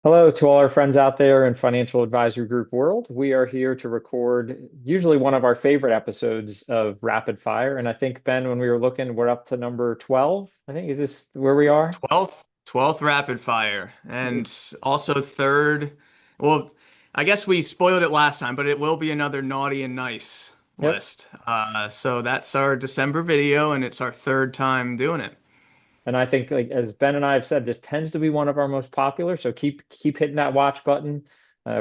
Hello to all our friends out there in financial advisory group world. We are here to record usually one of our favorite episodes of Rapid Fire. And I think, Ben, when we were looking, we're up to number 12. I think, is this where we are? 12th rapid fire and also third. Well, I guess we spoiled it last time, but it will be another naughty and nice Yep. list. So that's our December video and it's our third time doing it. And I think, like as Ben and I have said, this tends to be one of our most popular. So keep hitting that watch button.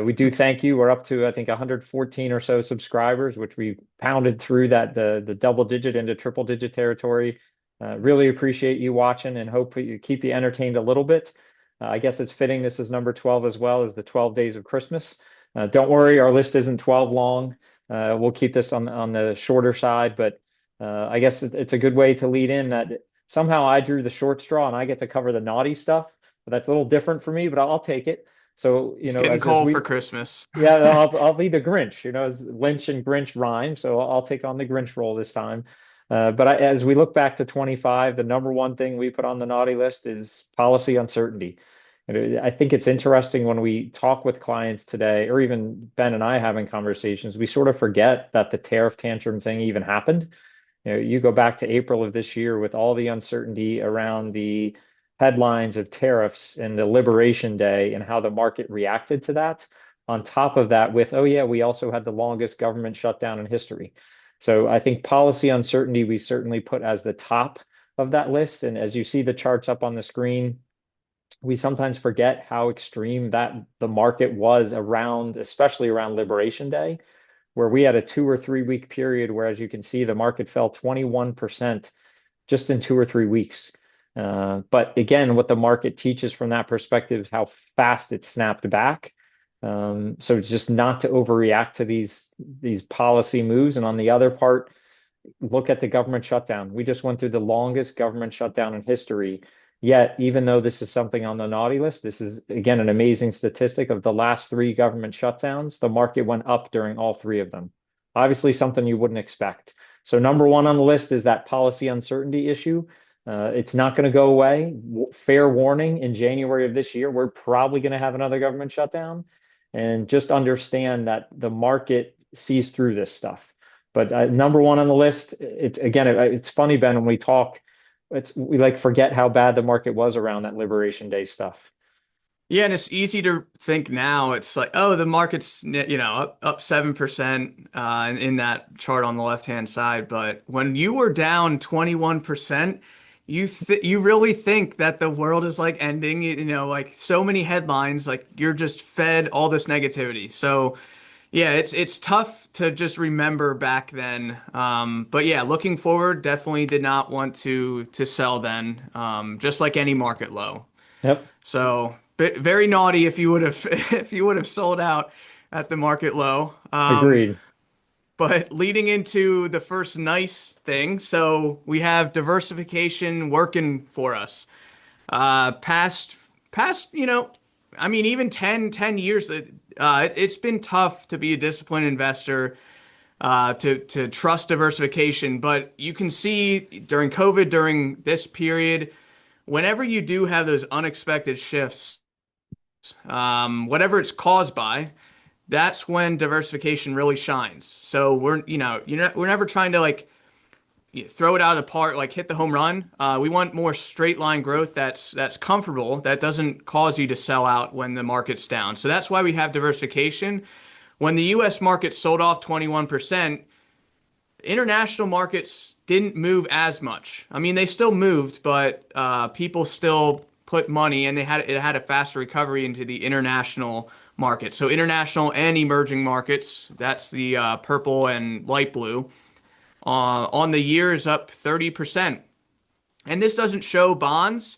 We do thank you. We're up to I think 114 or so subscribers, which we pounded through the double digit into triple digit territory. Really appreciate you watching and hope you keep you entertained a little bit. I guess it's fitting. This is number 12 as well as the 12 days of Christmas. Don't worry, our list isn't 12 long. We'll keep this on the shorter side, but I guess it's a good way to lead in that somehow I drew the short straw and I get to cover the naughty stuff. But that's a little different for me, but I'll take it. So, It's getting as cold we for Christmas. yeah, I'll be the Grinch, as Lynch and Grinch rhyme, so I'll take on the Grinch role this time. As we look back to 25, the number one thing we put on the naughty list is policy uncertainty. I think it's interesting when we talk with clients today, or even Ben and I having conversations, we sort of forget that the tariff tantrum thing even happened. You go back to April of this year with all the uncertainty around the headlines of tariffs and the Liberation Day and how the market reacted to that. On top of that, with, oh, yeah, we also had the longest government shutdown in history. So I think policy uncertainty we certainly put as the top of that list. And as you see the charts up on the screen, we sometimes forget how extreme that the market was around, especially around Liberation Day, where we had a 2 or 3 week period where, as you can see, the market fell 21% just in 2 or 3 weeks. But again, what the market teaches from that perspective is how fast it snapped back. So it's just not to overreact to these policy moves. And on the other part, look at the government shutdown. We just went through the longest government shutdown in history. Yet, even though this is something on the naughty list, this is again an amazing statistic of the last three government shutdowns. The market went up during all three of them. Obviously, something you wouldn't expect. So, number one on the list is that policy uncertainty issue. It's not going to go away. Fair warning, in January of this year, we're probably going to have another government shutdown. And just understand that the market sees through this stuff. But number one on the list, it's funny, Ben, when we talk, we like forget how bad the market was around that Liberation Day stuff. Yeah, and it's easy to think now. It's like, oh, the market's up 7% in that chart on the left-hand side. But when you were down 21%, you really think that the world is like ending. Like so many headlines, like you're just fed all this negativity. So yeah, it's tough to just remember back then. But yeah, looking forward, definitely did not want to sell then. Just like any market low. Yep, So very naughty if you would have if you would have sold out at the market low. agreed. But leading into the first nice thing, so we have diversification working for us. Past, I mean, even 10 years, it's been tough to be a disciplined investor, to trust diversification. But you can see during COVID, during this period, whenever you do have those unexpected shifts, whatever it's caused by, that's when diversification really shines. So we're never trying to like throw it out of the park, like hit the home run. We want more straight line growth that's comfortable, that doesn't cause you to sell out when the market's down. So that's why we have diversification. When the U.S. market sold off 21%, international markets didn't move as much. I mean, they still moved, but people still put money, and it had a faster recovery into the international market. So international and emerging markets, that's the purple and light blue. On the year is up 30%. And this doesn't show bonds,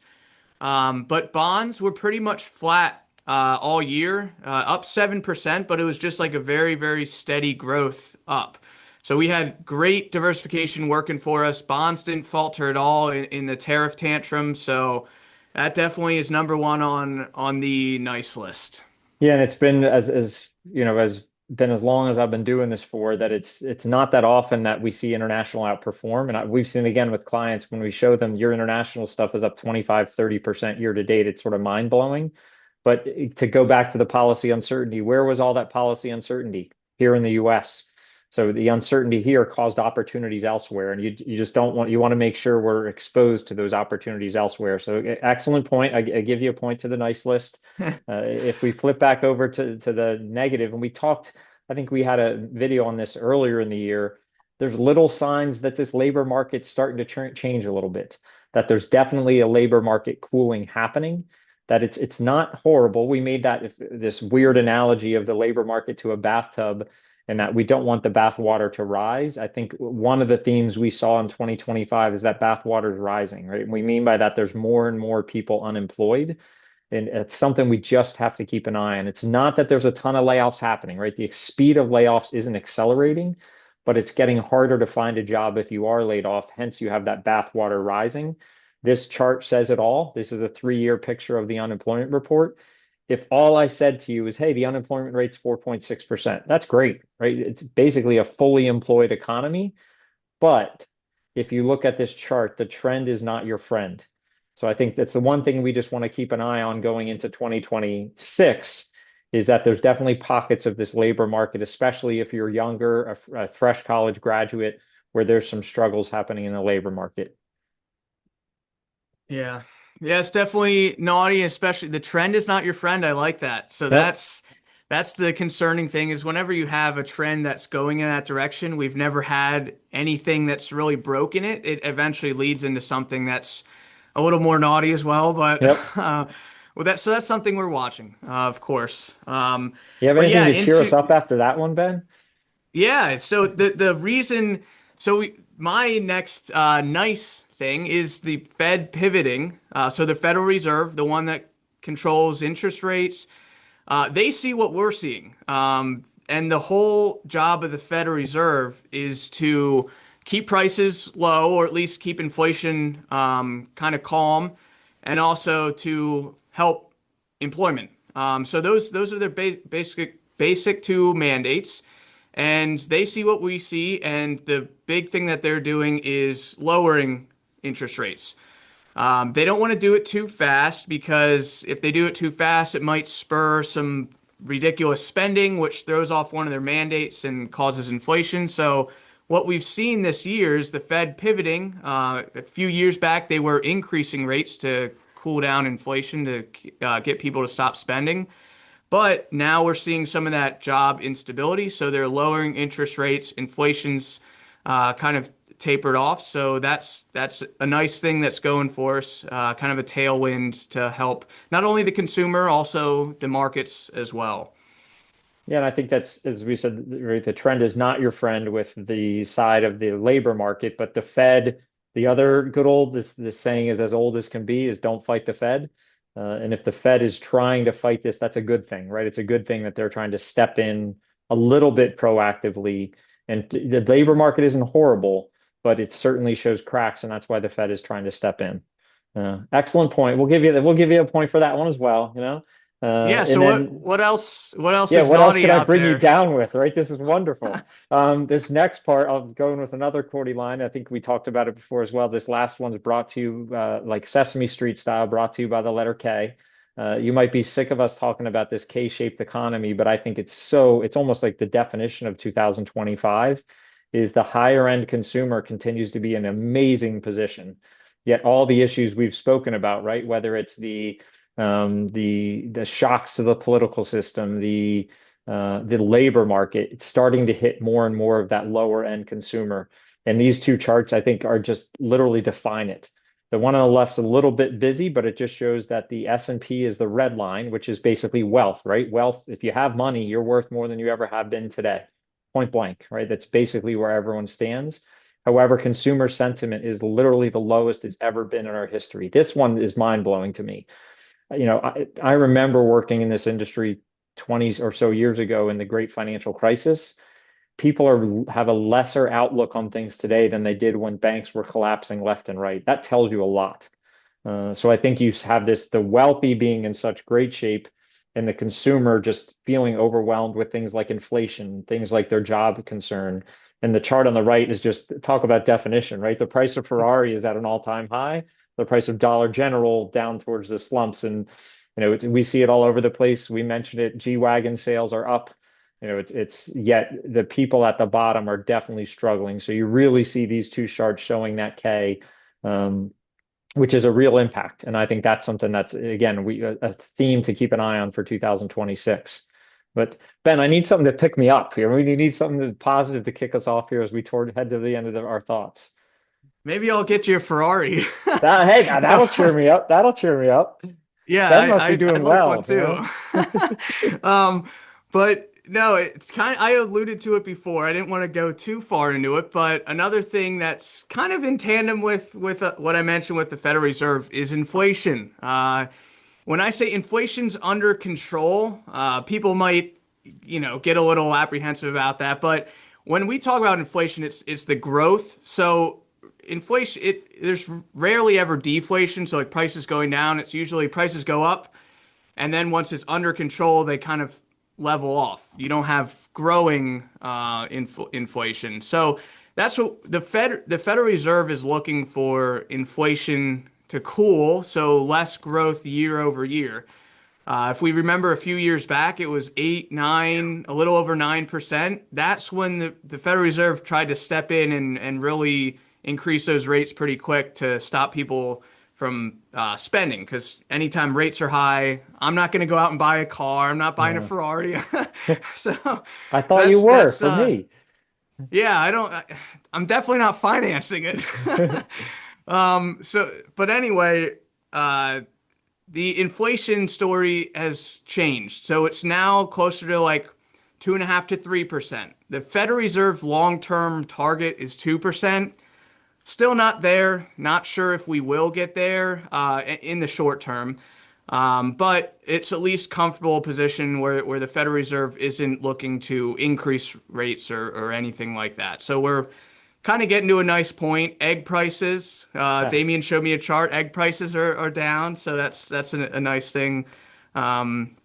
but bonds were pretty much flat all year, up 7%, but it was just like a very, very steady growth up. So we had great diversification working for us. Bonds didn't falter at all in the tariff tantrum. So that definitely is number one on the nice list. Yeah, and it's been as been as long as I've been doing this for that it's not that often that we see international outperform. And we've seen again with clients when we show them your international stuff is up 25, 30% year to date. It's sort of mind blowing. But to go back to the policy uncertainty, where was all that policy uncertainty? Here in the US. So the uncertainty here caused opportunities elsewhere, and you just don't want you want to make sure we're exposed to those opportunities elsewhere. So excellent point. I give you a point to the nice list. If we flip back over to the negative, and we talked, I think we had a video on this earlier in the year. There's little signs that this labor market's starting to change a little bit. That there's definitely a labor market cooling happening, that it's not horrible. We made that this weird analogy of the labor market to a bathtub, and that we don't want the bathwater to rise. I think one of the themes we saw in 2025 is that bathwater is rising, right? And we mean by that there's more and more people unemployed. And it's something we just have to keep an eye on. It's not that there's a ton of layoffs happening, right? The speed of layoffs isn't accelerating, but it's getting harder to find a job if you are laid off. Hence, you have that bathwater rising. This chart says it all. This is a 3-year picture of the unemployment report. If all I said to you is, hey, the unemployment rate's 4.6%, that's great, right? It's basically a fully employed economy. But if you look at this chart, the trend is not your friend. So I think that's the one thing we just want to keep an eye on going into 2026, is that there's definitely pockets of this labor market, especially if you're younger, a fresh college graduate, where there's some struggles happening in the labor market. Yeah. Yeah, it's definitely naughty, especially the trend is not your friend. I like that. So Yep. that's the concerning thing is whenever you have a trend that's going in that direction, we've never had anything that's really broken it. It eventually leads into something that's a little more naughty as well. But Yep. well, that's something we're watching, of course. You have But anything yeah, to cheer us into up after that one, Ben? yeah, so the reason my next nice thing is the Fed pivoting. So the Federal Reserve, the one that controls interest rates, they see what we're seeing. And the whole job of the Federal Reserve is to keep prices low, or at least keep inflation kind of calm, and also to help employment. So those are their basic two mandates, and they see what we see. And the big thing that they're doing is lowering interest rates. They don't want to do it too fast because if they do it too fast, it might spur some ridiculous spending, which throws off one of their mandates and causes inflation. So, what we've seen this year is the Fed pivoting. A few years back, they were increasing rates to cool down inflation to get people to stop spending. But now we're seeing some of that job instability. So, they're lowering interest rates. Inflation's kind of tapered off. So that's a nice thing that's going for us, kind of a tailwind to help not only the consumer, also the markets as well. Yeah, and I think that's, as we said, right, the trend is not your friend with the side of the labor market, but the Fed, the other good old, this saying is as old as can be, is don't fight the Fed. And if the Fed is trying to fight this, that's a good thing, right? It's a good thing that they're trying to step in a little bit proactively. And the labor market isn't horrible, but it certainly shows cracks, and that's why the Fed is trying to step in. Excellent point. We'll give you a point for that one as well, you know. Yeah. And So then what else yeah, is what else naughty could I out bring you there? down with, right? This is wonderful. This next part, I'll go in with another Cordy line. I think we talked about it before as well. This last one's brought to you like Sesame Street style, brought to you by the letter K. You might be sick of us talking about this K-shaped economy, but I think it's almost like the definition of 2025 is the higher end consumer continues to be in an amazing position. Yet all the issues we've spoken about, right? Whether it's the shocks to the political system, the labor market, it's starting to hit more and more of that lower end consumer. And these two charts, I think, are just literally define it. The one on the left's a little bit busy, but it just shows that the S&P is the red line, which is basically wealth, right? Wealth, if you have money, you're worth more than you ever have been today. Point blank, right? That's basically where everyone stands. However, consumer sentiment is literally the lowest it's ever been in our history. This one is mind blowing to me. I remember working in this industry 20 or so years ago in the great financial crisis. Have a lesser outlook on things today than they did when banks were collapsing left and right. That tells you a lot. So I think you have the wealthy being in such great shape and the consumer just feeling overwhelmed with things like inflation, things like their job concern. And the chart on the right is just talk about definition, right? The price of Ferrari is at an all-time high. The price of Dollar General down towards the slumps. And We see it all over the place. We mentioned it. G-Wagon sales are up. It's yet the people at the bottom are definitely struggling. So you really see these two charts showing that K, um, which is a real impact. And I think that's something that's, again, a theme to keep an eye on for 2026. But Ben, I need something to pick me up here. We need something positive to kick us off here as we head to the end of our thoughts. Maybe I'll get you a Ferrari. Hey, that'll No. cheer me up. That'll cheer me up. Yeah, Ben must be I'd doing like one well, too. Um, but no, it's kind of, I alluded to it before. I didn't want to go too far into it, but another thing that's kind of in tandem with what I mentioned with the Federal Reserve is inflation. When I say inflation's under control, people might, get a little apprehensive about that. But when we talk about inflation, it's the growth. So inflation, there's rarely ever deflation. So like prices going down, it's usually prices go up, and then once it's under control, they kind of level off. You don't have growing inflation. So that's what the Federal Reserve is looking for inflation to cool, so less growth year over year. If we remember a few years back, it was 8, 9, a little over 9%. That's when the Federal Reserve tried to step in and really increase those rates pretty quick to stop people from spending. Because anytime rates are high, I'm not going to go out and buy a car. I'm not buying a Yeah. Ferrari. So I thought you that's were that's for me. yeah. I'm definitely not financing it. But anyway, uh, the inflation story has changed. So it's now closer to like 2.5 to 3%. The Federal Reserve long-term target is 2%. Still not there. Not sure if we will get there in the short term. But it's at least comfortable position where the Federal Reserve isn't looking to increase rates or anything like that. So we're kind of getting to a nice point. Egg prices, Yeah. Damien showed me a chart. Egg prices are down, so that's a nice thing. Um,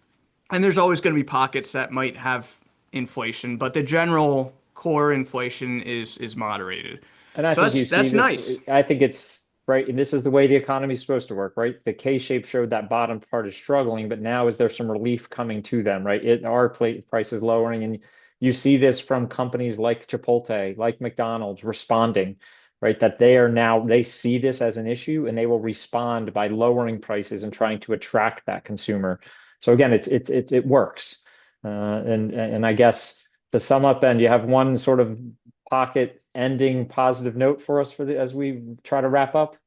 and there's always going to be pockets that might have inflation, but the general core inflation is moderated. And I So think you see that's this. nice. I think it's right. And this is the way the economy is supposed to work, right? The K shape showed that bottom part is struggling, but now is there some relief coming to them, right? Our plate price is lowering. And you see this from companies like Chipotle, like McDonald's responding, right? That they see this as an issue and they will respond by lowering prices and trying to attract that consumer. So again, it works. And I guess to sum up, then you have one sort of pocket ending positive note for us as we try to wrap up?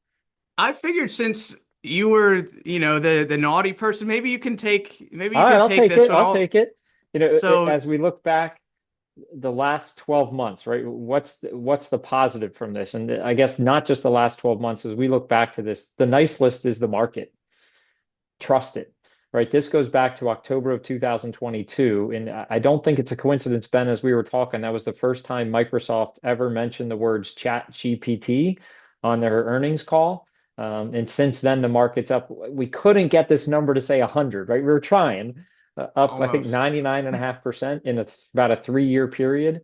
I figured since you were, the naughty person, maybe All you right, can I'll take take this it. one. I'll All take it. so As we look back the last 12 months, right? What's the positive from this? And I guess not just the last 12 months, as we look back to this, the nice list is the market. Trust it, right? This goes back to October of 2022. And I don't think it's a coincidence, Ben, as we were talking, that was the first time Microsoft ever mentioned the words chat GPT on their earnings call. And since then, the market's up. We couldn't get this number to say 100, right? We were trying up, I think, almost. 99.5% in about a 3-year period.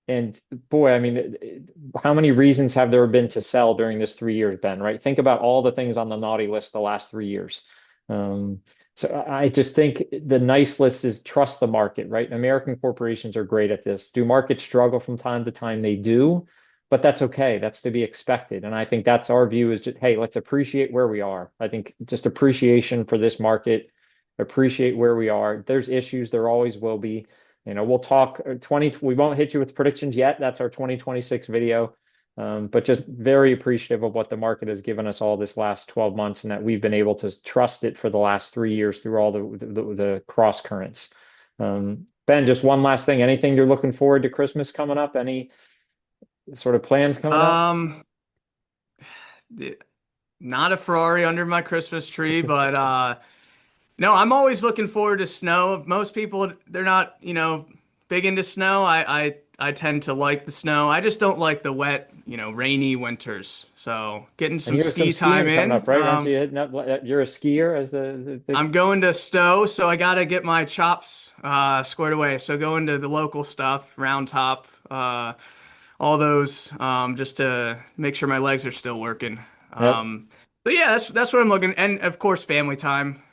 And boy, I mean, how many reasons have there been to sell during this 3 years, Ben, right? Think about all the things on the naughty list the last 3 years. Um, so I just think the nice list is trust the market, right? American corporations are great at this. Do markets struggle from time to time? They do, but that's okay. That's to be expected. And I think that's our view is just, hey, let's appreciate where we are. I think just appreciation for this market, appreciate where we are. There's issues, there always will be. We'll talk 20, we won't hit you with predictions yet. That's our 2026 video. But just very appreciative of what the market has given us all this last 12 months and that we've been able to trust it for the last 3 years through all the cross currents. Ben, just one last thing. Anything you're looking forward to Christmas coming up? Any sort of plans coming up? Um, Not a Ferrari under my Christmas tree, but no, I'm always looking forward to snow. Most people, they're not, big into snow. I tend to like the snow. I just don't like the wet, rainy winters. So getting And some you have some ski time skiing coming in. up, right? Aren't you hitting up? You're a skier as the I'm going to Stowe, so I gotta get my chops squared away. So going to the local stuff, Round Top, all those, just to make sure my legs are still working. Yep. But yeah, that's what I'm looking. And of course, family time.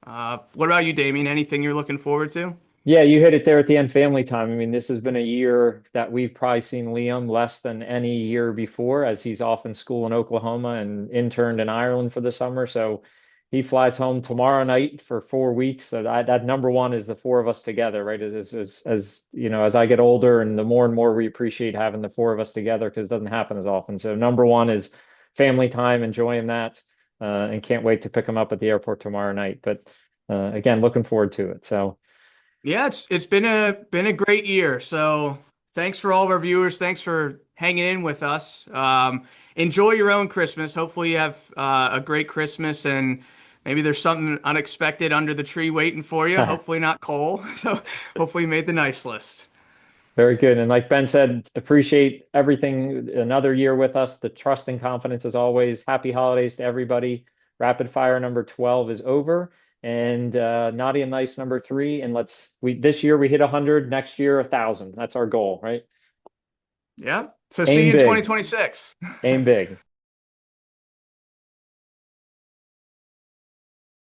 What about you, Damien? Anything you're looking forward to? Yeah, you hit it there at the end, family time. I mean, this has been a year that we've probably seen Liam less than any year before, as he's off in school in Oklahoma and interned in Ireland for the summer. So he flies home tomorrow night for 4 weeks. So that number one is the four of us together, right? As you know, as I get older and the more and more we appreciate having the four of us together because it doesn't happen as often. So number one is family time, enjoying that, and can't wait to pick him up at the airport tomorrow night. But again, looking forward to it. So. Yeah, it's been a great year. So thanks for all of our viewers. Thanks for hanging in with us. Enjoy your own Christmas. Hopefully you have a great Christmas and maybe there's something unexpected under the tree waiting for you. Hopefully not coal. So hopefully you made the nice list. Very good. And like Ben said, appreciate everything. Another year with us. The trust and confidence as always. Happy holidays to everybody. Rapid fire number 12 is over. And naughty and nice number three. And we this year we hit 100, next year 1,000. That's our goal, right? Yeah. So see Aim you in big. 2026. Aim big.